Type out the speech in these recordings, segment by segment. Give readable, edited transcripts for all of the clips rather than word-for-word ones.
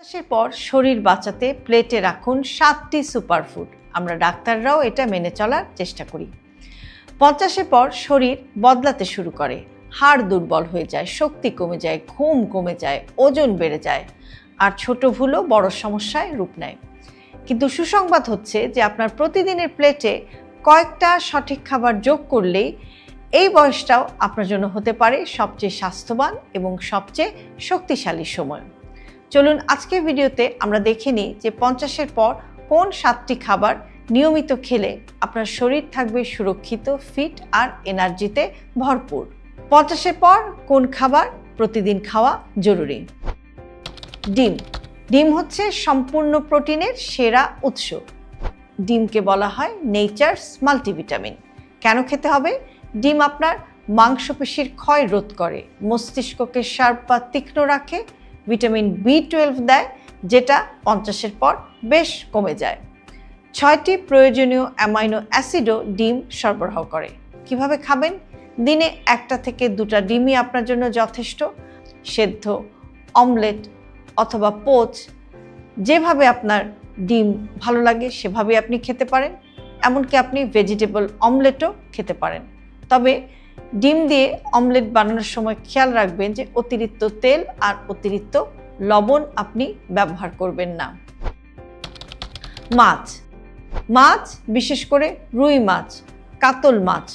50-এর পর শরীর বাঁচাতে প্লেটে রাখুন 7টি সুপারফুড। আমরা ডাক্তাররাও এটা মেনে চলার চেষ্টা করি। 50-এর পর শরীর বদলাতে শুরু করে, হাড় দুর্বল হয়ে যায়, শক্তি কমে যায়, ঘুম কমে যায়, ওজন বেড়ে যায়, আর ছোট ভুলও বড় সমস্যায় রূপ নেয়। কিন্তু সুসংবাদ হচ্ছে যে আপনার প্রতিদিনের প্লেটে কয়েকটা সঠিক খাবার যোগ করলেই এই বয়সটাও আপনার জন্য হতে পারে সবচেয়ে স্বাস্থ্যবান এবং সবচেয়ে শক্তিশালী সময়। চলুন আজকের ভিডিওতে আমরা দেখে নিই যে 50-এর পর কোন 7টি খাবার নিয়মিত খেলে আপনার শরীর থাকবে সুরক্ষিত, ফিট আর এনার্জিতে ভরপুর। 50-এর পর কোন খাবার প্রতিদিন খাওয়া জরুরি? ডিম হচ্ছে সম্পূর্ণ প্রোটিনের সেরা উৎস। ডিমকে বলা হয় নেচারস মাল্টিভিটামিন। কেন খেতে হবে? ডিম আপনার মাংসপেশির ক্ষয় রোধ করে, মস্তিষ্ককে শার্প বা তীক্ষ্ণ রাখে, ভিটামিন B12 দেয়, যেটা 50-এর পর বেশ কমে যায়। 6টি প্রয়োজনীয় অ্যামাইনো অ্যাসিডও ডিম সরবরাহ করে। কিভাবে খাবেন? দিনে 1টা থেকে 2টা ডিমই আপনার জন্য যথেষ্ট। সেদ্ধ, অমলেট অথবা পোচ, যেভাবে আপনার ডিম ভালো লাগে সেভাবে আপনি খেতে পারেন। এমনকি আপনি ভেজিটেবল অমলেটও খেতে পারেন। তবে ডিম দিয়ে অমলেট বানানোর সময় খেয়াল রাখবেন যে অতিরিক্ত তেল আর অতিরিক্ত লবণ আপনি ব্যবহার করবেন না। মাছ, বিশেষ করে রুই মাছ, কাতল মাছ,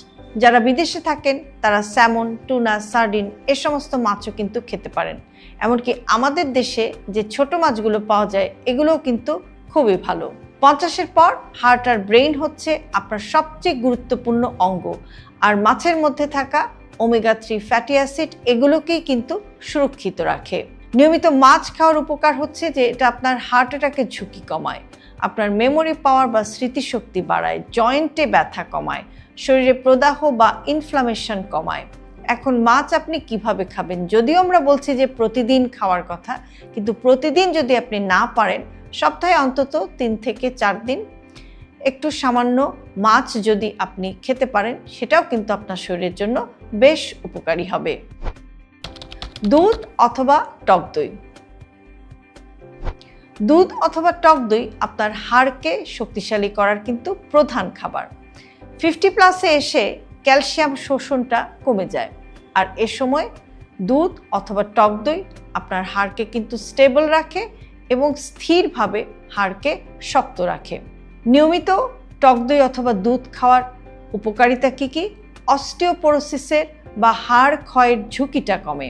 যারা বিদেশে থাকেন তারা স্যামন, টুনা, সার্ডিন এ সমস্ত মাছও কিন্তু খেতে পারেন। এমনকি আমাদের দেশে যে ছোট মাছগুলো পাওয়া যায় এগুলোও কিন্তু খুবই ভালো। 50-এর পর হার্ট আর ব্রেইন হচ্ছে আপনার সবচেয়ে গুরুত্বপূর্ণ অঙ্গ, আর মাছের মধ্যে থাকা ওমেগা 3 ফ্যাটি অ্যাসিড এগুলোকেই কিন্তু সুরক্ষিত রাখে। নিয়মিত মাছ খাওয়ার উপকার হচ্ছে যে এটা আপনার হার্ট অ্যাটাকের ঝুঁকি কমায়, আপনার মেমোরি পাওয়ার বা স্মৃতিশক্তি বাড়ায়, জয়েন্টে ব্যথা কমায়, শরীরে প্রদাহ বা ইনফ্লামেশন কমায়। এখন মাছ আপনি কিভাবে খাবেন? যদিও আমরা বলছি যে প্রতিদিন খাওয়ার কথা, কিন্তু প্রতিদিন যদি আপনি না পারেন, সপ্তাহে অন্তত 3 থেকে 4 দিন একটু সামান্য মাছ যদি আপনি খেতে পারেন, সেটাও কিন্তু আপনার শরীরের জন্য বেশ উপকারী হবে। দুধ অথবা টক দই। দুধ অথবা টক দই আপনার হাড়কে শক্তিশালী করার কিন্তু প্রধান খাবার। 50+ এসে ক্যালসিয়াম শোষণটা কমে যায়, আর এ সময় দুধ অথবা টক দই আপনার হাড়কে কিন্তু স্টেবল রাখে এবং স্থিরভাবে হাড়কে শক্ত রাখে। নিয়মিত টক দই অথবা দুধ খাওয়ার উপকারিতা কি? অস্টিওপোরোসিসের বা হাড় ক্ষয়ের ঝুঁকিটা কমে।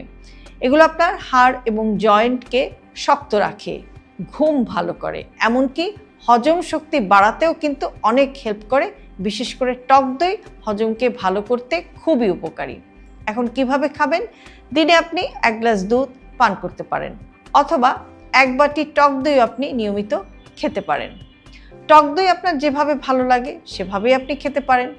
এগুলো আপনার হাড় এবং জয়েন্টকে শক্ত রাখে, ঘুম ভালো করে, এমনকি হজম শক্তি বাড়াতেও কিন্তু অনেক হেল্প করে। বিশেষ করে টক দই হজমকে ভালো করতে খুবই উপকারী। এখন কিভাবে খাবেন? দিনে আপনি 1 গ্লাস দুধ পান করতে পারেন, অথবা 1 বাটি টক দই আপনি নিয়মিত খেতে পারেন। টক দই আপনার যেভাবে ভালো লাগে সেভাবেই আপনি খেতে পারেন।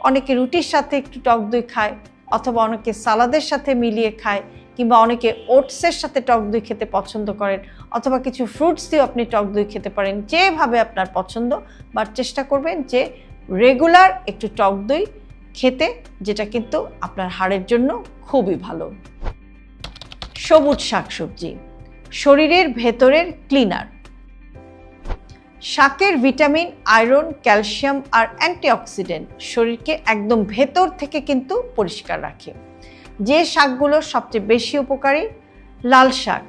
অনেকে রুটির সাথে একটু টক দই খায়, অথবা অনেকে সালাদের সাথে মিলিয়ে খায়, কিংবা অনেকে ওটসের সাথে টক দই খেতে পছন্দ করেন, অথবা কিছু ফ্রুটস দিয়েও আপনি টক দই খেতে পারেন। যেভাবে আপনার পছন্দ, বাট চেষ্টা করবেন যে রেগুলার একটু টক দই খেতে, যেটা কিন্তু আপনার হাড়ের জন্য খুবই ভালো। সবুজ শাকসবজি শরীরের ভেতরের ক্লিনার। শাকের ভিটামিন, আয়রন, ক্যালসিয়াম আর অ্যান্টিঅক্সিডেন্ট শরীরকে একদম ভেতর থেকে কিন্তু পরিষ্কার রাখে। যে শাকগুলো সবচেয়ে বেশি উপকারী: লাল শাক,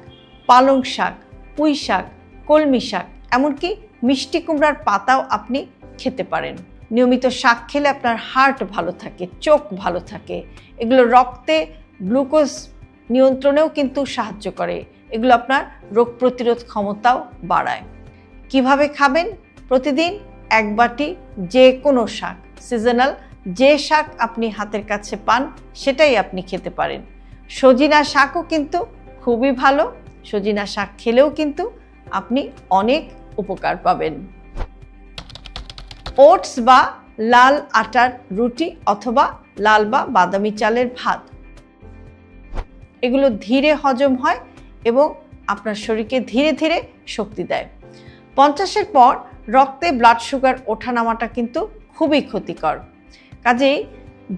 পালং শাক, পুঁই শাক, কলমি শাক, এমনকি মিষ্টি কুমড়ার পাতাও আপনি খেতে পারেন। নিয়মিত শাক খেলে আপনার হার্ট ভালো থাকে, চোখ ভালো থাকে। এগুলো রক্তে গ্লুকোজ নিয়ন্ত্রণেও কিন্তু সাহায্য করে। এগুলো আপনার রোগ প্রতিরোধ ক্ষমতাও বাড়ায়। কিভাবে খাবেন? প্রতিদিন 1 বাটি যে কোনো শাক, সিজনাল যে শাক আপনি হাতের কাছে পান সেটাই আপনি খেতে পারেন। সজিনা শাকও কিন্তু খুবই ভালো। সজিনা শাক খেলেও কিন্তু আপনি অনেক উপকার পাবেন। ওটস বা লাল আটার রুটি অথবা লাল বা বাদামি চালের ভাত, এগুলো ধীরে হজম হয় এবং আপনার শরীরকে ধীরে ধীরে শক্তি দেয়। 50-এর পর রক্তে ব্লাড সুগার ওঠানামাটা কিন্তু খুবই ক্ষতিকর। কাজেই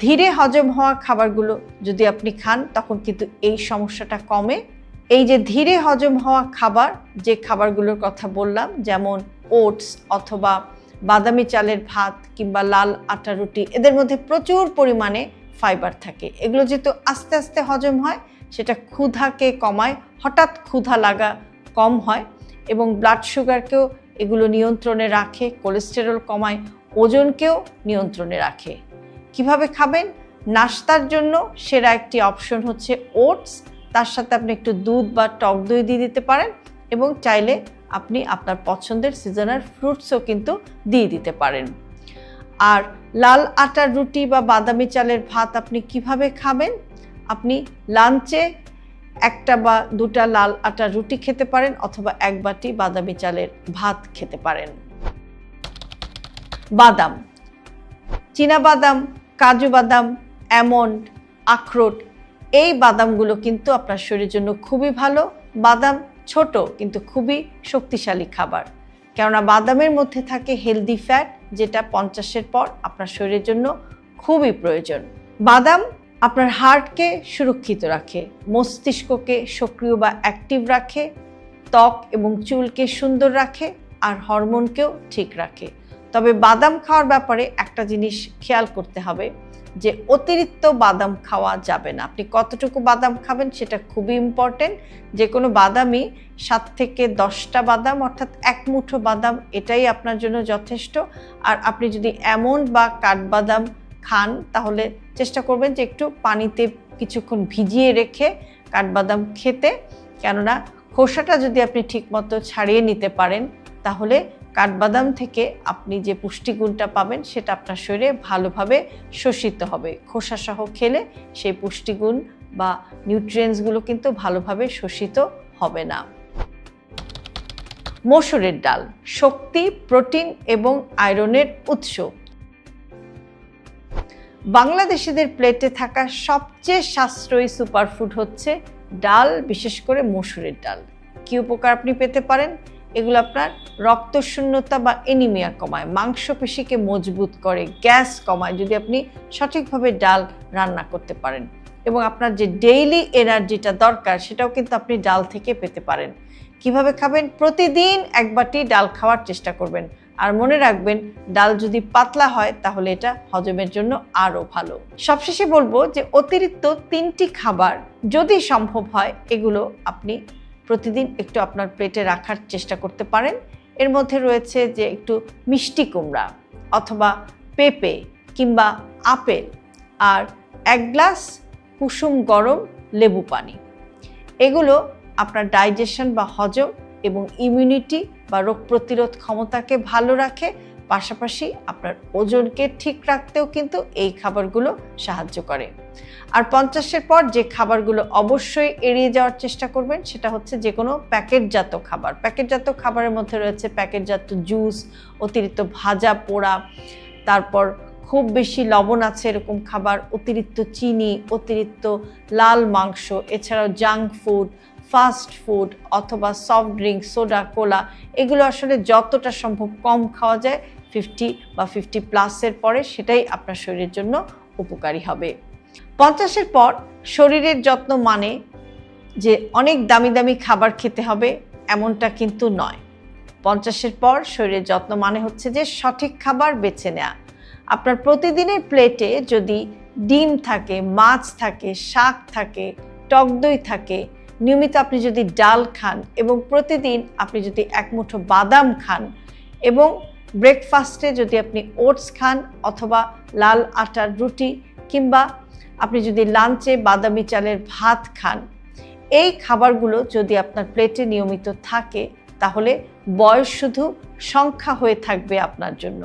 ধীরে হজম হওয়া খাবারগুলো যদি আপনি খান, তখন কিন্তু এই সমস্যাটা কমে এই যে ধীরে হজম হওয়া খাবার, যে খাবারগুলোর কথা বললাম, যেমন ওটস অথবা বাদামি চালের ভাত কিংবা লাল আটা রুটি, এদের মধ্যে প্রচুর পরিমাণে ফাইবার থাকে। এগুলো যেহেতু আস্তে আস্তে হজম হয়, সেটা ক্ষুধাকে কমায়, হঠাৎ ক্ষুধা লাগা কম হয় এবং ব্লাড সুগারকেও এগুলো নিয়ন্ত্রণে রাখে, কোলেস্টেরল কমায়, ওজনকেও নিয়ন্ত্রণে রাখে। কিভাবে খাবেন? নাস্তার জন্য সেরা একটি অপশন হচ্ছে ওটস। তার সাথে আপনি একটু দুধ বা টক দই দিয়ে দিতে পারেন এবং চাইলে আপনি আপনার পছন্দের সিজনাল ফ্রুটসও কিন্তু দিয়ে দিতে পারেন। আর লাল আটার রুটি বা বাদামি চালের ভাত আপনি কিভাবে খাবেন? আপনি লাঞ্চে একটা বা দুটা লাল আটার রুটি খেতে পারেন অথবা এক বাটি বাদামি চালের ভাত খেতে পারেন। বাদাম, চীনা বাদাম, কাজু বাদাম, আমন্ড, আখরোট, এই বাদামগুলো কিন্তু আপনার শরীরের জন্য খুবই ভালো। বাদাম ছোট কিন্তু খুবই শক্তিশালী খাবার, কেননা বাদামের মধ্যে থাকে হেলদি ফ্যাট, যেটা 50-এর পর আপনার শরীরের জন্য খুবই প্রয়োজন। বাদাম আপনার হার্টকে সুরক্ষিত রাখে, মস্তিষ্ককে সক্রিয় বা অ্যাক্টিভ রাখে, ত্বক এবং চুলকে সুন্দর রাখে, আর হরমোনকেও ঠিক রাখে। তবে বাদাম খাওয়ার ব্যাপারে একটা জিনিস খেয়াল করতে হবে, যে অতিরিক্ত বাদাম খাওয়া যাবে না। আপনি কতটুকু বাদাম খাবেন সেটা খুবই ইম্পর্টেন্ট। যে কোনো বাদামই 7 থেকে 10টা বাদাম, অর্থাৎ 1 মুঠো বাদাম, এটাই আপনার জন্য যথেষ্ট। আর আপনি যদি আমন্ড বা কাঠবাদাম খান, তাহলে চেষ্টা করবেন যে একটু পানিতে কিছুক্ষণ ভিজিয়ে রেখে কাঠবাদাম খেতে, কেননা খোসাটা যদি আপনি ঠিকমতো ছাড়িয়ে নিতে পারেন, তাহলে কাঠবাদাম থেকে আপনি যে পুষ্টিগুণটা পাবেন সেটা আপনার শরীরে ভালোভাবে শোষিত হবে। খোসাসহ খেলে সেই পুষ্টিগুণ বা নিউট্রিয়েন্টসগুলো কিন্তু ভালোভাবে শোষিত হবে না। মসুরের ডাল শক্তি, প্রোটিন এবং আয়রনের উৎস। বাংলাদেশিদের প্লেটে থাকা সবচেয়ে সাশ্রয়ী সুপারফুড হচ্ছে ডাল, বিশেষ করে মসুরের ডাল। কি উপকার আপনি পেতে পারেন? এগুলো আপনার রক্তশূন্যতা বা এনিমিয়া কমায়, মাংসপেশিকে মজবুত করে, গ্যাস কমায় যদি আপনি সঠিকভাবে ডাল রান্না করতে পারেন, এবং আপনার যে ডেইলি এনার্জিটা দরকার সেটাও কিন্তু আপনি ডাল থেকে পেতে পারেন। কিভাবে খাবেন? প্রতিদিন 1 বাটি ডাল খাওয়ার চেষ্টা করবেন। আর মনে রাখবেন, ডাল যদি পাতলা হয় তাহলে এটা হজমের জন্য আরও ভালো। সবশেষে বলবো যে অতিরিক্ত 3টি খাবার যদি সম্ভব হয়, এগুলো আপনি প্রতিদিন একটু আপনার প্লেটে রাখার চেষ্টা করতে পারেন। এর মধ্যে রয়েছে যে একটু মিষ্টি কুমড়া অথবা পেঁপে কিংবা আপেল, আর 1 গ্লাস কুসুম গরম লেবু পানি। এগুলো আপনার ডাইজেশন বা হজম এবং ইমিউনিটি বা রোগ প্রতিরোধ ক্ষমতাকে ভালো রাখে, পাশাপাশি আপনার ওজনকে ঠিক রাখতেও কিন্তু এই খাবারগুলো সাহায্য করে। আর 50-এর পর যে খাবারগুলো অবশ্যই এড়িয়ে যাওয়ার চেষ্টা করবেন সেটা হচ্ছে যে কোনো প্যাকেটজাত খাবার। প্যাকেটজাত খাবারের মধ্যে রয়েছে প্যাকেটজাত জুস, অতিরিক্ত ভাজা পোড়া, তারপর খুব বেশি লবণ আছে এরকম খাবার, অতিরিক্ত চিনি, অতিরিক্ত লাল মাংস, এছাড়াও জাঙ্ক ফুড, ফাস্ট ফুড অথবা সফট ড্রিঙ্ক, সোডা, কোলা, এগুলো আসলে যতটা সম্ভব কম খাওয়া যায় 50 বা 50+ পরে, সেটাই আপনার শরীরের জন্য উপকারী হবে। 50-এর পর শরীরের যত্ন মানে যে অনেক দামি দামি খাবার খেতে হবে এমনটা কিন্তু নয়। 50-এর পর শরীরের যত্ন মানে হচ্ছে যে সঠিক খাবার বেছে নেওয়া। আপনার প্রতিদিনের প্লেটে যদি ডিম থাকে, মাছ থাকে, শাক থাকে, টক দই থাকে, নিয়মিত আপনি যদি ডাল খান এবং প্রতিদিন আপনি যদি 1 মুঠো বাদাম খান, এবং ব্রেকফাস্টে যদি আপনি ওটস খান অথবা লাল আটার রুটি, কিংবা আপনি যদি লাঞ্চে বাদামি চালের ভাত খান, এই খাবারগুলো যদি আপনার প্লেটে নিয়মিত থাকে, তাহলে বয়স শুধু সংখ্যা হয়ে থাকবে আপনার জন্য।